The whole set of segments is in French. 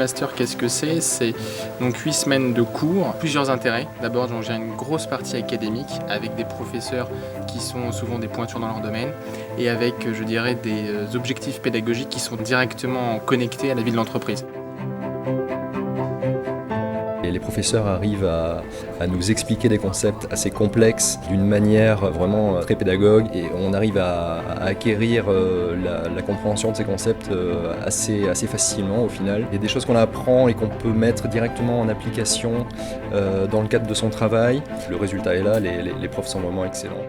master, qu'est-ce que c'est? C'est donc 8 semaines de cours, plusieurs intérêts. D'abord, j'ai une grosse partie académique avec des professeurs qui sont souvent des pointures dans leur domaine et avec, je dirais, des objectifs pédagogiques qui sont directement connectés à la vie de l'entreprise. Et les professeurs arrivent à nous expliquer des concepts assez complexes d'une manière vraiment très pédagogue et on arrive à acquérir la compréhension de ces concepts assez facilement au final. Il y a des choses qu'on apprend et qu'on peut mettre directement en application dans le cadre de son travail. Le résultat est là, les profs sont vraiment excellents.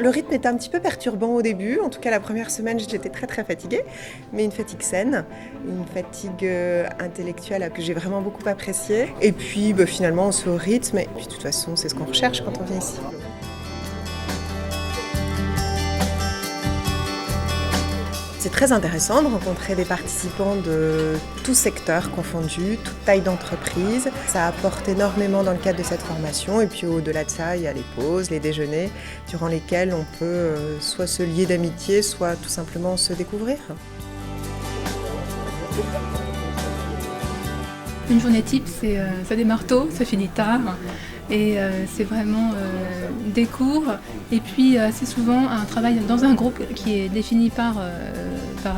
Le rythme était un petit peu perturbant au début, en tout cas la première semaine j'étais très fatiguée, mais une fatigue saine, une fatigue intellectuelle que j'ai vraiment beaucoup appréciée. Et puis finalement on se fait au rythme et puis de toute façon c'est ce qu'on recherche quand on vient ici. C'est très intéressant de rencontrer des participants de tous secteurs confondus, toute taille d'entreprise. Ça apporte énormément dans le cadre de cette formation et puis au-delà de ça, il y a les pauses, les déjeuners, durant lesquels on peut soit se lier d'amitié, soit tout simplement se découvrir. Une journée type, ça démarre tôt, ça finit tard. Et c'est vraiment des cours et puis assez souvent un travail dans un groupe qui est défini par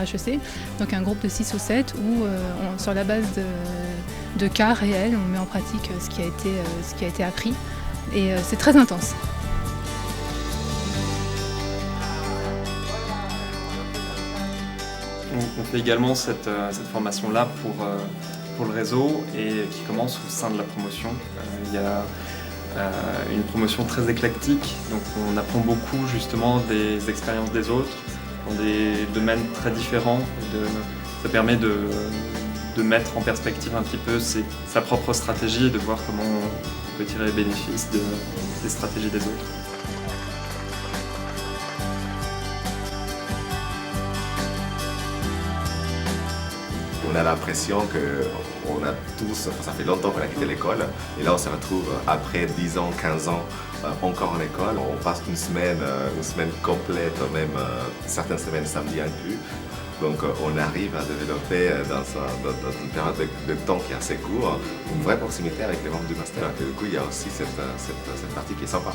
HEC, donc un groupe de 6 ou 7 où sur la base de cas réels, on met en pratique ce qui a été appris et c'est très intense. On fait également cette formation-là pour le réseau et qui commence au sein de la promotion. Il y a une promotion très éclectique, donc on apprend beaucoup justement des expériences des autres dans des domaines très différents. Ça permet de mettre en perspective un petit peu sa propre stratégie et de voir comment on peut tirer bénéfice des stratégies des autres. On a l'impression qu'on a tous, ça fait longtemps qu'on a quitté l'école, et là on se retrouve après 10 ans, 15 ans encore en école. On passe une semaine complète, même certaines semaines samedi inclus. Donc on arrive à développer dans une période de temps qui est assez court, une vraie proximité avec les membres du master. Et du coup il y a aussi cette partie qui est sympa.